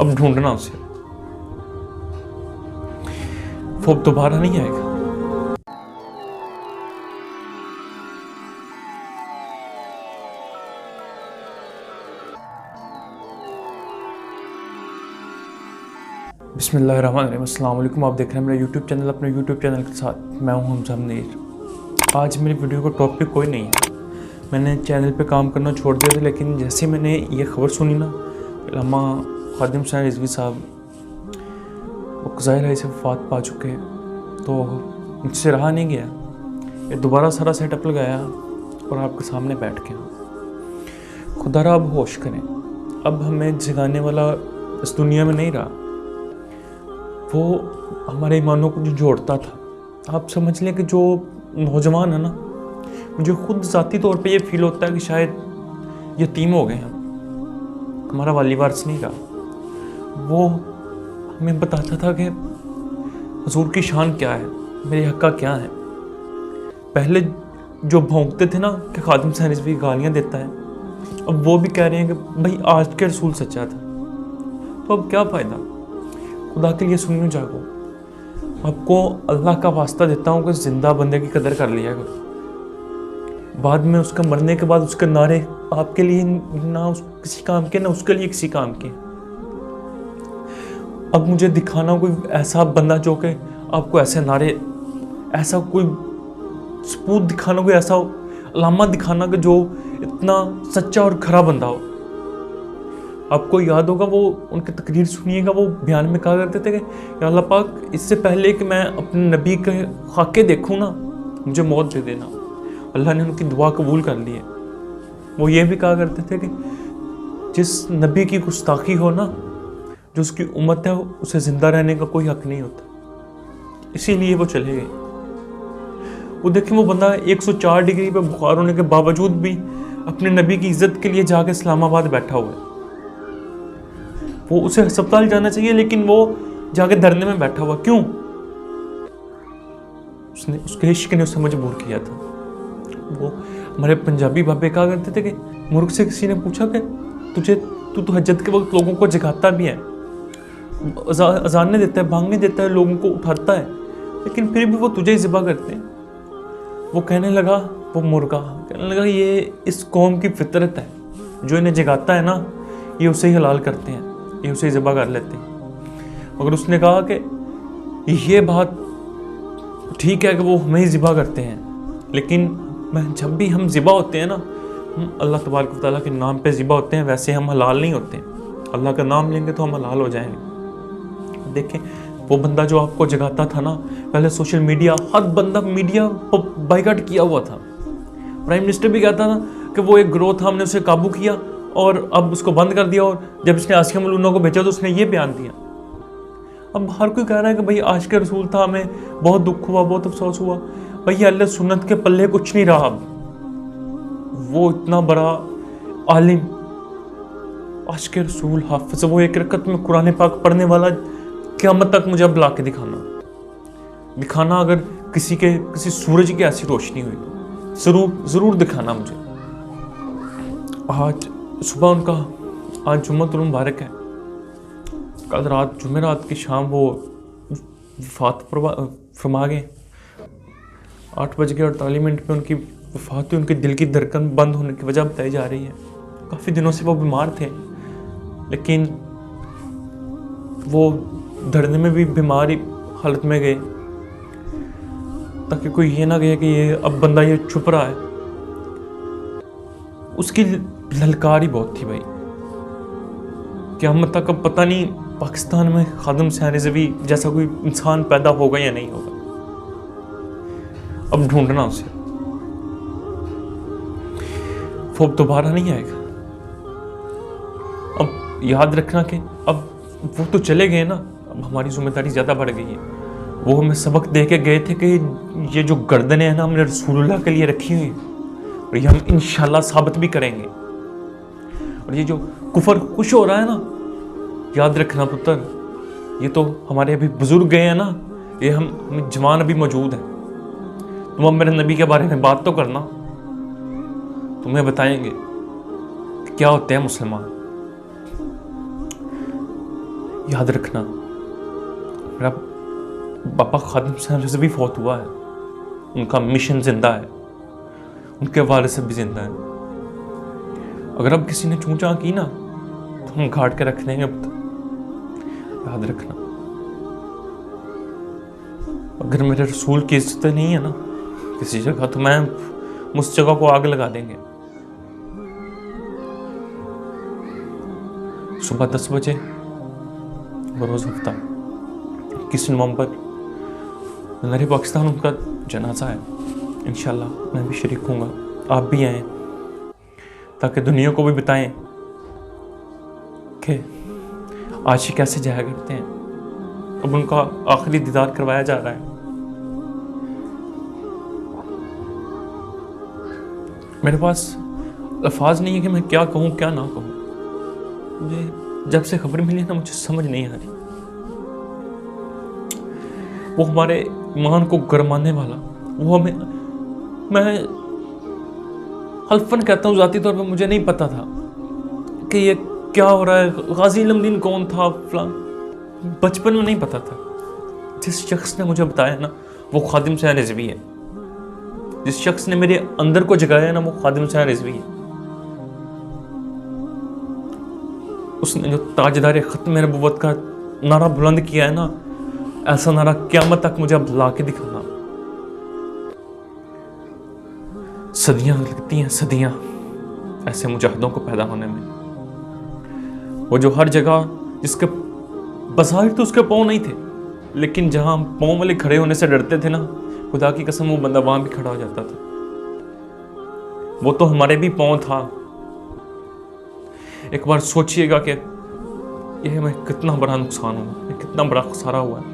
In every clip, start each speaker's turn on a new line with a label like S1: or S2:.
S1: अब ढूंढना उसे, वो अब दोबारा नहीं आएगा। बिस्मिल्लाहिर्रहमानिर्रहीम, अस्सलाम वालेकुम। आप देख रहे हैं मेरा यूट्यूब चैनल। अपने यूट्यूब चैनल के साथ मैं हूं हमजा मुनीर। आज मेरी वीडियो का टॉपिक कोई नहीं है। मैंने चैनल पे काम करना छोड़ दिया था, लेकिन जैसे मैंने ये खबर सुनी ना, अल्लामा खादिम हुसैन रिजवी साहब वो ज़ाहिर से वफ़ात पा चुके हैं, तो मुझसे रहा नहीं गया। ये दोबारा सारा सेटअप लगाया और आपके सामने बैठ के खुदारा अब होश करें। अब हमें जगाने वाला इस दुनिया में नहीं रहा। वो हमारे ईमानों को जो जोड़ता था, आप समझ लें कि जो नौजवान है ना, मुझे खुद ज़ाती तौर पे ये फील होता है कि शायद यतीम हो गए हम, हमारा वाली वारिस नहीं रहा। वो हमें बताता था कि हुजूर की शान क्या है, मेरे हक़ क्या है। पहले जो भौंकते थे ना कि खादिम हुसैन रिजवी गालियाँ देता है, अब वो भी कह रहे हैं कि भाई आज के रसूल सच्चा था। तो अब क्या फ़ायदा। खुदा के लिए सुनियो जागो। आपको अल्लाह का वास्ता देता हूँ कि ज़िंदा बंदे की कदर कर लिया करो। बाद में उसका मरने के बाद उसके नारे आपके लिए ना किसी काम के, ना उसके लिए किसी काम के। अब मुझे दिखाना कोई ऐसा बंदा जो कि आपको ऐसे नारे, ऐसा कोई सबूत दिखाना, कोई ऐसा अलामा दिखाना कि जो इतना सच्चा और खरा बंदा हो। आपको याद होगा वो उनकी तकरीर सुनिएगा, वो बयान में कहा करते थे कि या अल्लाह पाक, इससे पहले कि मैं अपने नबी के खाके देखूँ ना, मुझे मौत दे देना। अल्लाह ने उनकी दुआ कबूल कर ली है। वो ये भी कहा करते थे कि जिस नबी की गुस्ताखी हो ना, जो उसकी उम्मत है, उसे ज़िंदा रहने का कोई हक़ नहीं होता। इसीलिए वो चले गए। वो देखिए, वो बंदा 104 डिग्री पे बुखार होने के बावजूद भी अपने नबी की इज़्ज़त के लिए जाके इस्लामाबाद बैठा हुआ है। वो उसे अस्पताल जाना चाहिए, लेकिन वो जाके धरने में बैठा हुआ क्यों? उसके इश्क ने उसे मजबूर किया था। वो हमारे पंजाबी बाबे कहा करते थे कि मुर्ख से किसी ने पूछा कि तू तो हज्जत के वक्त लोगों को जगाता भी है, अजान नहीं देता है, भांगने देता है, लोगों को उठाता है, लेकिन फिर भी वो तुझे ही ज़िबा करते हैं। वो कहने लगा, वो मुर्गा कहने लगा, ये इस कौम की फितरत है, जो इन्हें जगाता है ना, ये उसे ही हलाल करते हैं, ये उसे ज़िबा कर लेते हैं। मगर उसने कहा कि ये बात ठीक है कि वो हमें ही ज़िबा करते हैं, लेकिन जब भी हम ज़िबा होते हैं ना, हम अल्लाह तबारक व तआला के नाम पे ज़िबा होते हैं, वैसे हम हलाल नहीं होते। अल्लाह का नाम लेंगे तो हम हलाल हो जाएंगे। देखें, वो बंदा जो आपको जगाता था ना, पहले सोशल मीडिया, हर बंदा मीडिया बाइकआउट किया हुआ था। प्राइम मिनिस्टर भी कहता था कि वो एक ग्रोथ था, हमने उसे काबू किया और अब उसको बंद कर दिया। और जब इसने आसिया मलूना को भेजा तो उसने ये बयान दिया। अब हर कोई कह रहा है कि भाई आज के रसूल था, हमें बहुत दुख हुआ, बहुत अफसोस हुआ। भाई अहले सुन्नत के पल्ले कुछ नहीं रहा। अब वो इतना बड़ा आलिम, आज के रसूल हाफिज, वो एक रकत में कुरान पाक पढ़ने वाला, क़यामत तक मुझे अब ला के दिखाना। अगर किसी सूरज की ऐसी रोशनी हुई, ज़रूर दिखाना मुझे। आज सुबह उनका, आज जुम्मतुल मुबारक है, कल रात जुमेरात की शाम वो वफ़ात फरमा गए। 8:48 पे उनकी वफ़ात हुई। उनके दिल की धड़कन बंद होने की वजह बताई जा रही है। काफ़ी दिनों से वो बीमार थे, लेकिन वो धरने में भी बीमारी हालत में गए, ताकि कोई ये ना कहे कि ये अब बंदा ये छुप रहा है। उसकी ललकार ही बहुत थी भाई। क़यामत तक अब पता नहीं पाकिस्तान में खादिम हुसैन रिजवी जैसा कोई इंसान पैदा होगा या नहीं होगा। अब ढूंढना उसे, वो अब दोबारा नहीं आएगा। अब याद रखना कि अब वो तो चले गए ना, अब हमारी जिम्मेदारी ज़्यादा बढ़ गई है। वो हमें सबक दे के गए थे कि ये जो गर्दनें हैं ना, हमने रसूलुल्लाह के लिए रखी हुई हैं, और ये हम इंशाल्लाह साबित भी करेंगे। और ये जो कुफर खुश हो रहा है ना, याद रखना पुत्र, ये तो हमारे अभी बुजुर्ग गए हैं ना, ये हम जवान अभी मौजूद हैं। तुम अब मेरे नबी के बारे में बात तो करना, तुम्हें बताएंगे कि क्या होते हैं मुसलमान। याद रखना, मेरा पापा खादिम हुसैन रिजवी फौत हुआ है, उनका मिशन जिंदा है, उनके वालिद से भी जिंदा है। अगर अब किसी ने चूचा की ना तो हम घाट के रख देंगे पुत्र, याद रखना। अगर मेरे रसूल की इज्जत नहीं है ना किसी जगह, तो मैं उस जगह को आग लगा देंगे। सुबह 10 बजे बरोज हफ्ता 21 नवंबर नरी पाकिस्तान उनका जनाजा है। इंशाल्लाह मैं भी शरीक हूँगा, आप भी आएँ, ताकि दुनिया को भी बताएं कि आशिक कैसे जाया करते हैं। अब उनका आखिरी दीदार करवाया जा रहा है। मेरे पास अल्फाज नहीं है कि मैं क्या कहूँ क्या ना कहूँ। मुझे जब से खबर मिली ना, मुझे समझ नहीं आ रही। वो हमारे ईमान को गरमाने वाला, वो हमें, मैं हल्फन कहता हूँ, ज़ाती तौर पर मुझे नहीं पता था कि ये क्या हो रहा है। गाजी इल्मुद्दीन कौन था, फलान, बचपन में नहीं पता था। जिस शख्स ने मुझे बताया ना, वो खादिम हुसैन रिजवी है। जिस शख्स ने मेरे अंदर को जगाया ना, वो खादिम हुसैन रिजवी है। उसने जो ताजदार खत्म नबुव्वत का नारा बुलंद किया है ना, ऐसा नारा क़यामत तक मुझे अब ला के दिखाना। सदियां लगती हैं, सदियां ऐसे मुजाहिदों को पैदा होने में। वो जो हर जगह, जिसके बज़ाहिर तो उसके पाँव नहीं थे, लेकिन जहां पाँव वाले खड़े होने से डरते थे ना, खुदा की कसम वो बंदा वहां भी खड़ा हो जाता था। वो तो हमारे भी पाँव था। एक बार सोचिएगा कि यह मैं कितना बड़ा नुकसान हुआ, ये कितना बड़ा खसारा हुआ है।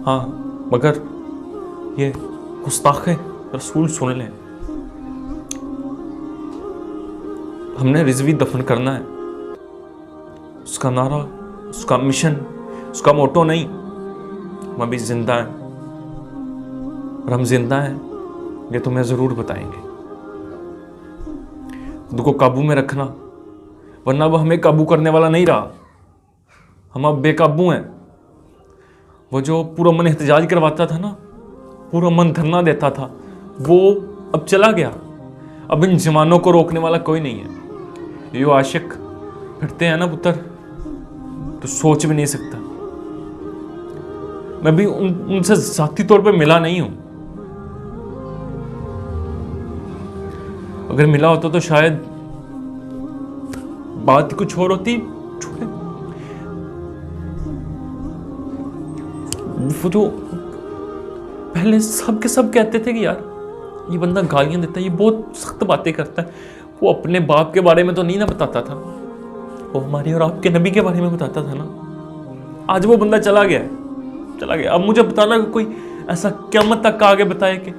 S1: हाँ, मगर ये गुस्ताखे रसूल सुन लें, हमने रिजवी दफन करना है। उसका नारा, उसका मिशन, उसका मोटो नहीं, हम अभी जिंदा हैं और हम जिंदा हैं ये तुम्हें ज़रूर बताएंगे। खुद को काबू में रखना, वरना वो हमें काबू करने वाला नहीं रहा। हम अब बेकाबू हैं। वो जो पूरा मन एहतजाज करवाता था ना, पूरा मन धरना देता था, वो अब चला गया। अब इन जवानों को रोकने वाला कोई नहीं है। ये जो आशिक फिरते हैं ना पुत्र, तो सोच भी नहीं सकता। मैं भी उनसे ज़ाती तौर पे मिला नहीं हूं। अगर मिला होता तो शायद बात कुछ और होती। छोड़े, वो तो पहले सब के सब कहते थे कि यार ये बंदा गालियां देता है, ये बहुत सख्त बातें करता है। वो अपने बाप के बारे में तो नहीं ना बताता था, वो हमारे और आपके नबी के बारे में बताता था ना। आज वो बंदा चला गया है, चला गया। अब मुझे बताना कि कोई ऐसा क़यामत तक आगे बताए कि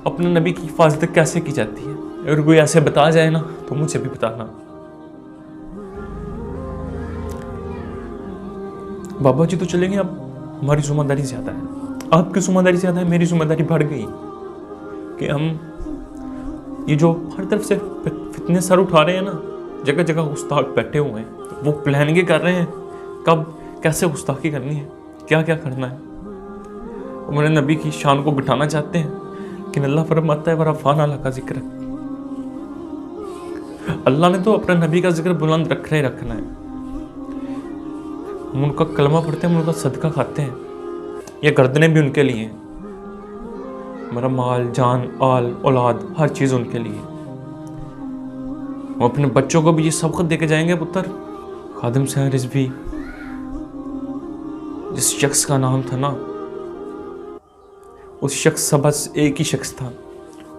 S1: अपने नबी की हिफाजत कैसे की जाती है। अगर कोई ऐसे बता जाए ना, तो मुझे भी बताना। बाबा जी तो चले गए, अब हमारी जिम्मेदारी ज़्यादा है, आपकी जिम्मेदारी ज़्यादा है, मेरी जिम्मेदारी बढ़ गई कि हम ये जो हर तरफ से फितने सर उठा रहे हैं ना, जगह जगह गुस्ताख बैठे हुए हैं, तो वो प्लानिंग कर रहे हैं कब कैसे गुस्ताखी करनी है, क्या क्या करना है। वो मेरे नबी की शान को बिठाना चाहते हैं, लेकिन अल्लाह फरमाता है वरफ़अना अल्लाह का जिक्र। अल्लाह ने तो अपने नबी का जिक्र बुलंद रखना है। हम उनका कलमा पढ़ते हैं, हम उनका सदका खाते हैं, ये गर्दनें भी उनके लिए हैं। मेरा माल, जान, आल, औलाद, हर चीज़ उनके लिए। हम अपने बच्चों को भी ये सबक दे के जाएंगे पुत्र। खादिम हुसैन रिजवी जिस शख्स का नाम था ना, उस शख्स का बस एक ही शख्स था,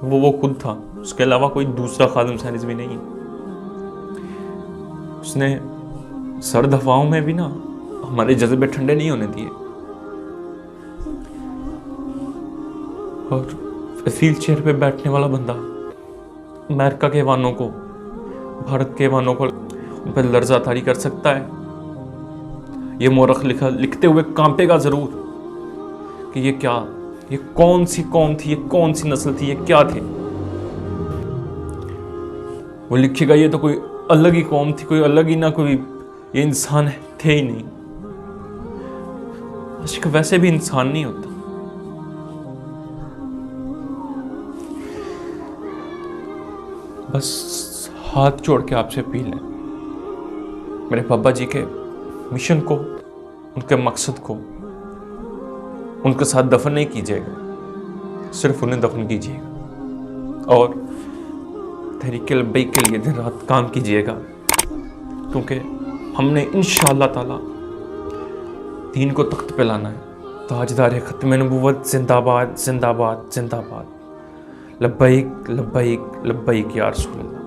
S1: वो खुद था। उसके अलावा कोई दूसरा खादिम हुसैन रिजवी नहीं है। उसने सर्द हवाओं में भी ना हमारे जज्बे ठंडे नहीं होने दिए, और व्हील चेयर पे बैठने वाला बंदा अमेरिका के वानों को, भारत के वानों को उन पर लर्जा तारी कर सकता है। ये मोरख लिखते हुए कांपेगा ज़रूर कि ये क्या, ये कौन सी कौम थी, ये कौन सी नस्ल थी, ये क्या थे। वो लिखेगा ये तो कोई अलग ही कौम थी, कोई अलग ही ना कोई ये इंसान थे ही नहीं। इश्क वैसे भी इंसान नहीं होता। बस हाथ जोड़ के आपसे अपील है, मेरे पापा जी के मिशन को, उनके मकसद को उनके साथ दफन नहीं कीजिएगा, सिर्फ उन्हें दफन कीजिएगा और तहरीक लब्बैक के लिए दिन रात काम कीजिएगा, क्योंकि हमने इंशाअल्लाह ताला दीन को तख्त पे लाना है। ताजदार ख़त्म नबूवत जिंदाबाद जिंदाबाद जिंदाबाद। लब्बैक लब्बैक लब्बैक या रसूल अल्लाह।